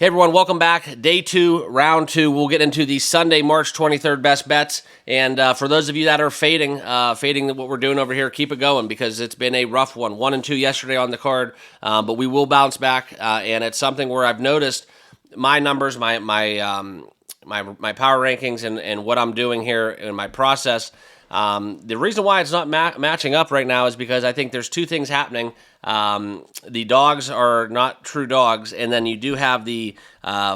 Hey everyone, welcome back. Day 2, round 2. We'll get into the Sunday, March 23rd best bets. And for those of you that are fading what we're doing over here, keep it going because it's been a rough one. 1 and 2 yesterday on the card, but we will bounce back. And it's something where I've noticed my numbers, my power rankings, and what I'm doing here in my process. The reason why it's not matching up right now is because I think there's two things happening. The dogs are not true dogs, and then you do have the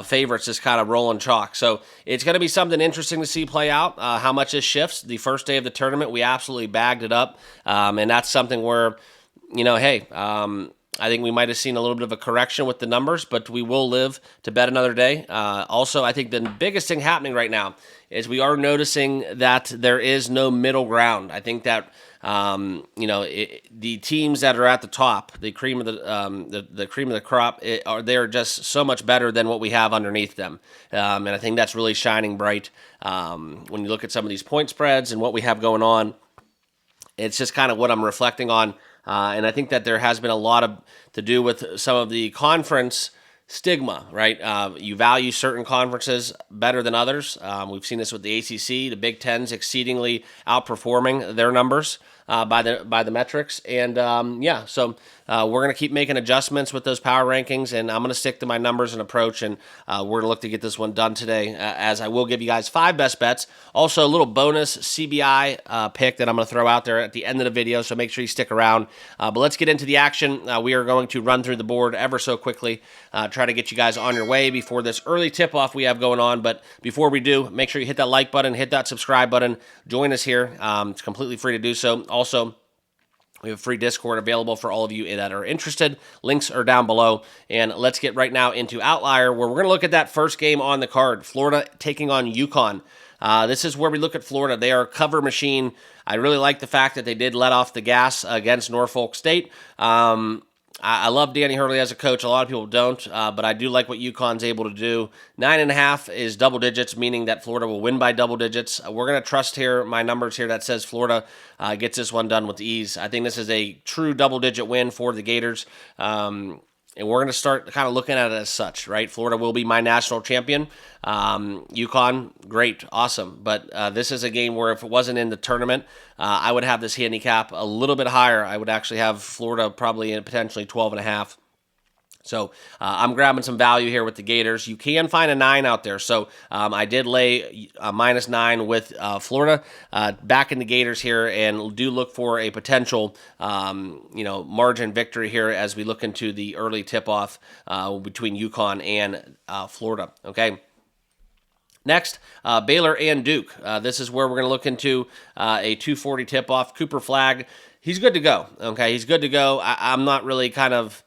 favorites just kind of rolling chalk. So it's going to be something interesting to see play out, how much this shifts. The first day of the tournament, we absolutely bagged it up, and that's something where, hey, I think we might have seen a little bit of a correction with the numbers, but we will live to bet another day. Also, I think the biggest thing happening right now is we are noticing that there is no middle ground. I think that the teams that are at the top, the cream of the cream of the crop, they're just so much better than what we have underneath them, and I think that's really shining bright when you look at some of these point spreads and what we have going on. It's just kind of what I'm reflecting on. And I think that there has been a lot to do with some of the conference stigma, right? You value certain conferences better than others. We've seen this with the ACC, the Big Ten's exceedingly outperforming their numbers by the metrics. And so we're going to keep making adjustments with those power rankings, and I'm going to stick to my numbers and approach, and we're going to look to get this one done today, as I will give you guys 5 best bets. Also, a little bonus CBI pick that I'm going to throw out there at the end of the video, so make sure you stick around. But let's get into the action. We are going to run through the board ever so quickly, try to get you guys on your way before this early tip-off we have going on. But before we do, make sure you hit that like button, hit that subscribe button, join us here. It's completely free to do so. Also, we have a free Discord available for all of you that are interested. Links are down below. And let's get right now into Outlier, where we're going to look at that first game on the card, Florida taking on Yukon. This is where we look at Florida. They are a cover machine. I really like the fact that they did let off the gas against Norfolk State. I love Danny Hurley as a coach. A lot of people don't, but I do like what Yukon's able to do. 9.5 is double digits, meaning that Florida will win by double digits. We're going to trust here my numbers here that says Florida gets this one done with ease. I think this is a true double-digit win for the Gators. And we're going to start kind of looking at it as such, right? Florida will be my national champion. Yukon, great, awesome. But this is a game where if it wasn't in the tournament, I would have this handicap a little bit higher. I would actually have Florida probably in potentially 12.5. So I'm grabbing some value here with the Gators. You can find a 9 out there. So I did lay a -9 with Florida. Back in the Gators here, and do look for a potential, margin victory here as we look into the early tip-off between Yukon and Florida. Okay. Next, Baylor and Duke. This is where we're going to look into a 2:40 tip-off. Cooper Flagg, he's good to go. Okay, he's good to go. I'm not really kind of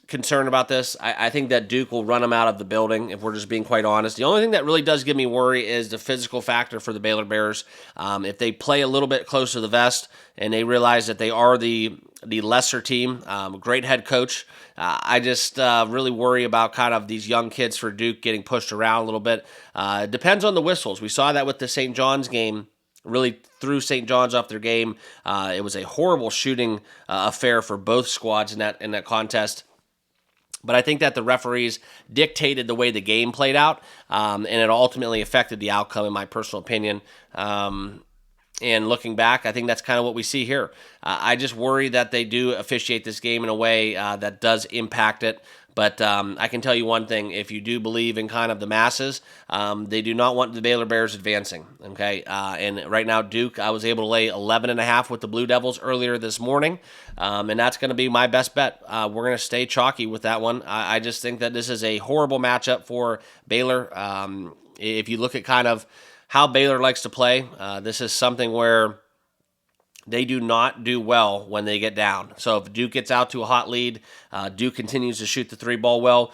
concerned about this. I think that Duke will run them out of the building, if we're just being quite honest. The only thing that really does give me worry is the physical factor for the Baylor Bears. If they play a little bit close to the vest and they realize that they are the lesser team, great head coach, I just really worry about kind of these young kids for Duke getting pushed around a little bit. It depends on the whistles. We saw that with the St. John's game. Really threw St. John's off their game. It was a horrible shooting affair for both squads in that contest. But I think that the referees dictated the way the game played out, and it ultimately affected the outcome, in my personal opinion. And looking back, I think that's kind of what we see here. I just worry that they do officiate this game in a way that does impact it. But I can tell you one thing. If you do believe in kind of the masses, they do not want the Baylor Bears advancing. Okay, and right now, Duke, I was able to lay 11.5 with the Blue Devils earlier this morning, and that's going to be my best bet. We're going to stay chalky with that one. I just think that this is a horrible matchup for Baylor. If you look at kind of how Baylor likes to play, this is something where they do not do well when they get down. So if Duke gets out to a hot lead, Duke continues to shoot the 3-ball well.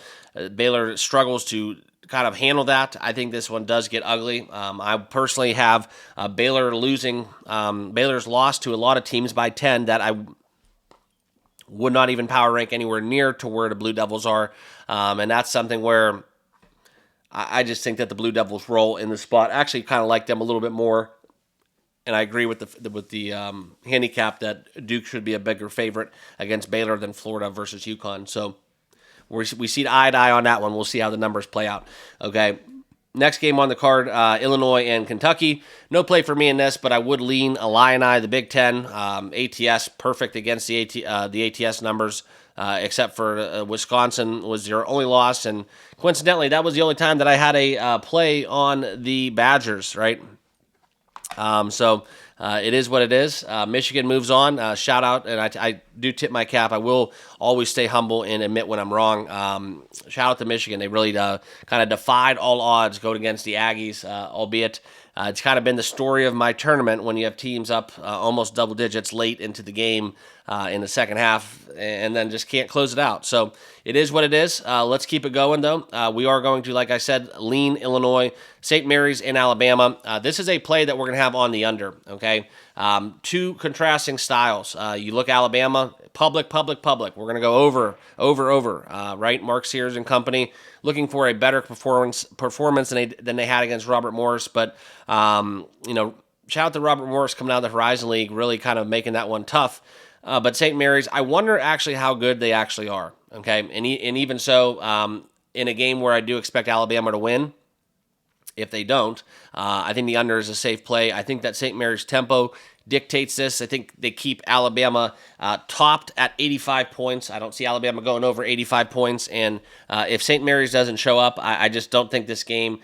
Baylor struggles to kind of handle that. I think this one does get ugly. I personally have Baylor losing. Baylor's lost to a lot of teams by 10 that I would not even power rank anywhere near to where the Blue Devils are. And that's something where I just think that the Blue Devils roll in the spot. I actually kind of like them a little bit more. And I agree with the handicap that Duke should be a bigger favorite against Baylor than Florida versus Yukon. So we see eye to eye on that one. We'll see how the numbers play out. Okay. Next game on the card, Illinois and Kentucky. No play for me in this, but I would lean Illini, the Big Ten. ATS perfect against the ATS numbers, except for Wisconsin was your only loss, and coincidentally, that was the only time that I had a play on the Badgers, right? So it is what it is. Michigan moves on. Shout out, and I do tip my cap. I will always stay humble and admit when I'm wrong. Shout out to Michigan. They really kind of defied all odds going against the Aggies, albeit it's kind of been the story of my tournament when you have teams up almost double digits late into the game in the second half and then just can't close it out. So it is what it is. Let's keep it going, though. We are going to, like I said, lean Illinois, St. Mary's, and Alabama. This is a play that we're going to have on the under, okay? Two contrasting styles. You look Alabama, public. We're going to go over, right? Mark Sears and company looking for a better performance than they had against Robert Morris. But, shout out to Robert Morris coming out of the Horizon League, really kind of making that one tough. But St. Mary's, I wonder actually how good they actually are, okay? And even so, in a game where I do expect Alabama to win, if they don't, I think the under is a safe play. I think that St. Mary's tempo dictates this. I think they keep Alabama topped at 85 points. I don't see Alabama going over 85 points. And if St. Mary's doesn't show up, I just don't think this game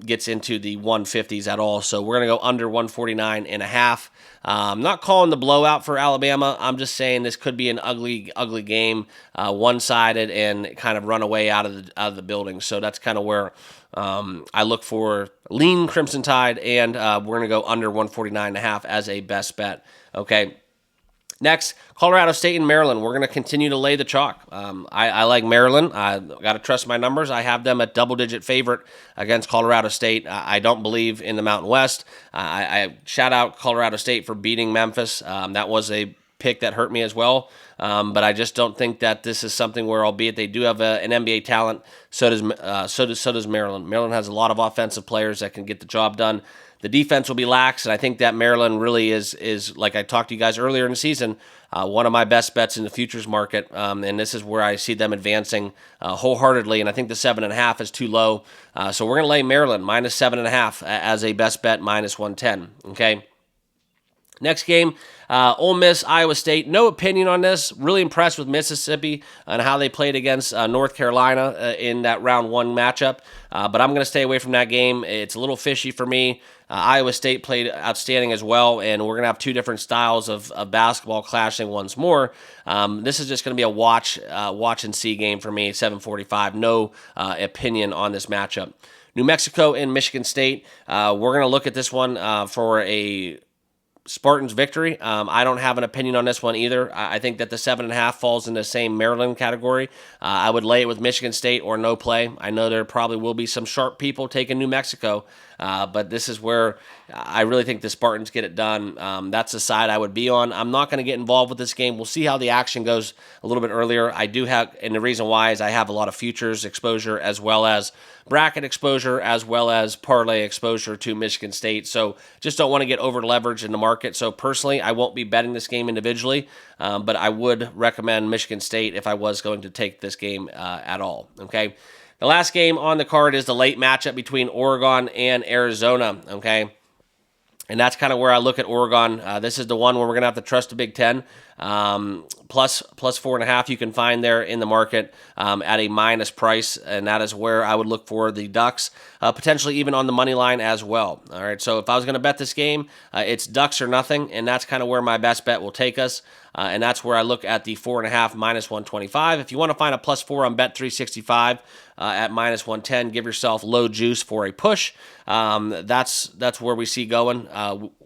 gets into the 150s at all. So we're going to go under 149.5. I'm not calling the blowout for Alabama. I'm just saying this could be an ugly game, one-sided, and kind of run away out of the building. So that's kind of where I look for lean Crimson Tide, and we're going to go under 149.5 as a best bet. Okay. Next, Colorado State and Maryland. We're going to continue to lay the chalk. I like Maryland. I got to trust my numbers. I have them at double-digit favorite against Colorado State. I don't believe in the Mountain West. I shout out Colorado State for beating Memphis. That was a pick that hurt me as well. But I just don't think that this is something where, albeit they do have an NBA talent, so does Maryland. Maryland has a lot of offensive players that can get the job done. The defense will be lax, and I think that Maryland really is like I talked to you guys earlier in the season, one of my best bets in the futures market, and this is where I see them advancing wholeheartedly, and I think the 7.5 is too low. So we're going to lay Maryland minus 7.5 as a best bet, minus 110, okay? Next game, Ole Miss, Iowa State. No opinion on this. Really impressed with Mississippi and how they played against North Carolina in that round one matchup. But I'm going to stay away from that game. It's a little fishy for me. Iowa State played outstanding as well, and we're going to have two different styles of basketball clashing once more. This is just going to be a watch and see game for me, 7:45. No opinion on this matchup. New Mexico and Michigan State. We're going to look at this one for a Spartans victory. I don't have an opinion on this one either. I think that the 7.5 falls in the same Maryland category. I would lay it with Michigan State or no play. I know there probably will be some sharp people taking New Mexico, but this is where I really think the Spartans get it done. That's the side I would be on. I'm not going to get involved with this game. We'll see how the action goes a little bit earlier. I do have, and the reason why is I have a lot of futures exposure as well as bracket exposure as well as parlay exposure to Michigan State. So just don't want to get over leveraged in the market. So personally, I won't be betting this game individually, but I would recommend Michigan State if I was going to take this game at all. Okay. The last game on the card is the late matchup between Oregon and Arizona. Okay. And that's kind of where I look at Oregon. This is the one where we're going to have to trust the Big Ten. Plus 4.5 you can find there in the market at a minus price, and that is where I would look for the Ducks, potentially even on the money line as well. All right, so if I was going to bet this game, it's Ducks or nothing, and that's kind of where my best bet will take us. And that's where I look at the 4.5 minus 125. If you want to find a plus 4 on Bet365 at minus 110, give yourself low juice for a push. That's where we see going.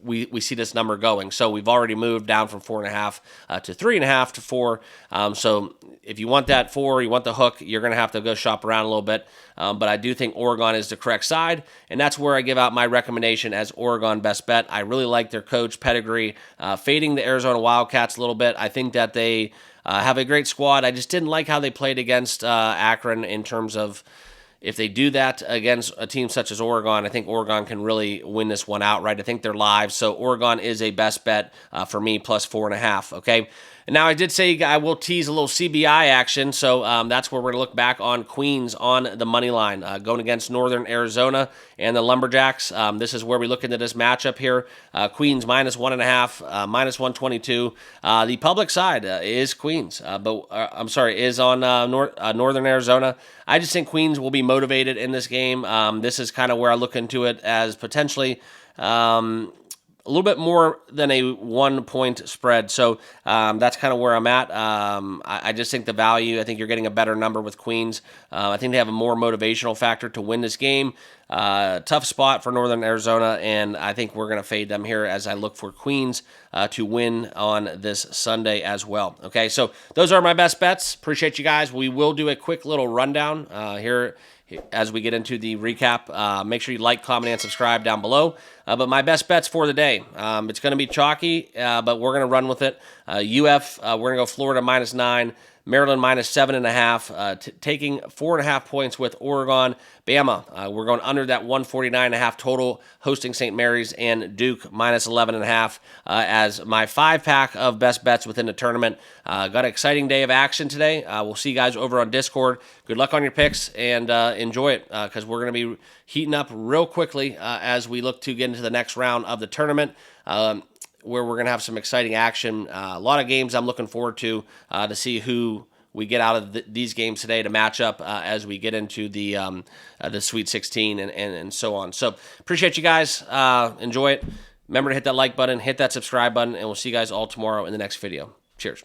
We see this number going. So we've already moved down from 4.5 to 3.5 to 4. So if you want that 4, you want the hook, you're going to have to go shop around a little bit. But I do think Oregon is the correct side, and that's where I give out my recommendation as Oregon best bet. I really like their coach pedigree, fading the Arizona Wildcats a little bit. I think that they have a great squad. I just didn't like how they played against Akron in terms of if they do that against a team such as Oregon, I think Oregon can really win this one outright. I think they're live, so Oregon is a best bet for me, plus 4.5, okay? And now I did say I will tease a little CBI action, so that's where we're going to look back on Queens on the money line, going against Northern Arizona and the Lumberjacks. This is where we look into this matchup here. Queens minus 1.5, minus 122. The public side is Queens, is on Northern Arizona. I just think Queens will be motivated in this game. This is kind of where I look into it as potentially a little bit more than a 1 point spread. So that's kind of where I'm at. I just think the value, I think you're getting a better number with Queens. I think they have a more motivational factor to win this game. Tough spot for Northern Arizona, and I think we're going to fade them here as I look for Queens to win on this Sunday as well. Okay, so those are my best bets. Appreciate you guys. We will do a quick little rundown here as we get into the recap. Make sure you like, comment, and subscribe down below. But my best bets for the day, it's going to be chalky, but we're going to run with it. We're going to go Florida minus 9, Maryland minus 7.5, taking 4.5 points with Oregon. Bama, we're going under that 149.5 total, hosting St. Mary's, and Duke minus 11.5 as my 5-pack of best bets within the tournament. Got an exciting day of action today. We'll see you guys over on Discord. Good luck on your picks, and enjoy it because we're going to be heating up real quickly as we look to get into the next round of the tournament. Where we're going to have some exciting action. A lot of games I'm looking forward to see who we get out of these games today to match up as we get into the Sweet 16 and so on. So appreciate you guys. Enjoy it. Remember to hit that like button, hit that subscribe button, and we'll see you guys all tomorrow in the next video. Cheers.